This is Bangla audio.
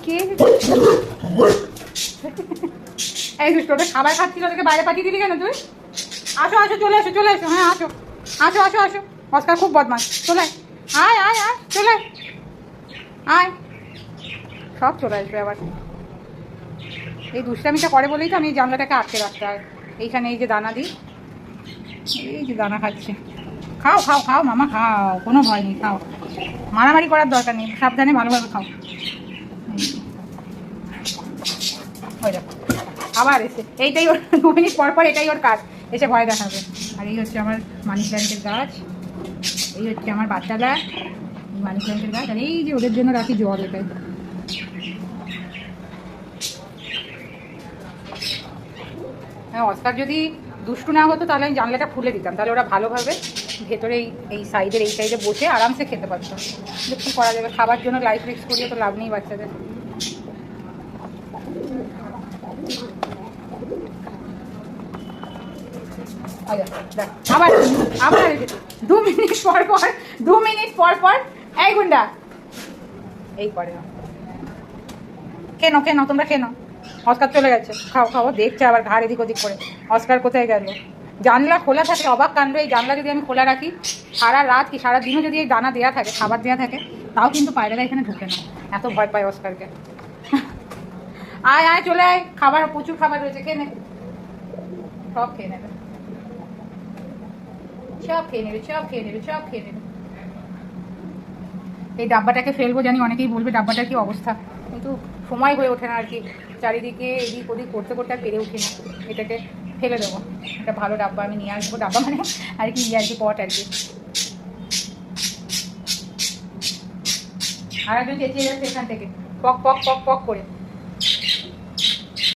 কে এই দুষ্ট ওটা খাবার খাচ্ছিল, ওদেরকে বাইরে পাঠিয়ে দিলি কেন তুই? আসো আসো, চলে আসো চলে আসো, হ্যাঁ আসো আসো আসো আসো। অস্কার খুব বদমাস, চলে আয় আয় আয়, চলে আয়। সব চলে আসবে আবার। এই দুষ্টামিটা করে বলেই তো আমি এই জানলাটাকে আটকে রাখতে হয়। এইখানে এই যে দানা দিই, এই যে দানা খাচ্ছে। খাও খাও খাও মামা খাও, কোনো ভয় নেই, খাও। মারামারি করার দরকার নেই, সাবধানে ভালোভাবে খাও। ওই দেখো আবার এসে, এইটাই ওর 2 মিনিট পর পর এটাই ওর কাজ, এসে ভয় দেখাবে। আর এই হচ্ছে আমার মানি প্ল্যান্টের গাছ, এই হচ্ছে আমার বাচ্চারা মানি প্ল্যান্টের গাছ। আর এই যে ওদের জন্য রাখি জল, এটাই। হ্যাঁ, অস্কার যদি দুষ্টু না হতো তাহলে আমি জানলাটা খুলে দিতাম, তাহলে ওরা ভালোভাবে ভেতরে এই সাইডের এই সাইডে বসে আরামসে খেতে পারতো। কিন্তু কী করা যাবে, খাবার জন্য লাইফ রিস্ক করিয়ে তো লাভ নেই বাচ্চাদের। আবার আবার 2 মিনিট পর পর 2 মিনিট পর পর এই গুন্ডা এই করে না। কেন কেন তোমরা কেন? অস্কার চলে গেছে, খাও খাও। দেখছে আবার ঘাড় এদিক ওদিক করে, অস্কার কোথায় গেল? জানলা খোলা থাকে, অবাক কাণ্ড। এই জানলা যদি আমি খোলা রাখি সারা রাত কি সারা দিনও যদি এই দানা দেওয়া থাকে, খাবার দেওয়া থাকে, তাও কিন্তু পায়রারা এখানে ঢুকে না, এত ভয় পায় অস্কারকে। আয় আয় চলে আয়, খাবার প্রচুর খাবার রয়েছে, খেয়ে নে, সব খেয়ে নেবে, সব খেয়ে নেবে, সব খেয়ে নেবে, সব খেয়ে নেবে। এই ডাব্বাটাকে ফেলবো জানি, অনেকেই বলবে ডাব্বাটার কি অবস্থা, কিন্তু সময় হয়ে ওঠে না আর কি, চারিদিকে এদিক ওদিক করতে করতে আর পেরে উঠি না। এটাকে ফেলে দেবো, একটা ভালো ডাব্বা আমি নিয়ে আসবো, ডাব্বা মানে আর কি আর কি পট আর কি। আর একজন চেঁচিয়ে যাচ্ছে এখান থেকে, পক পক পক পক করে।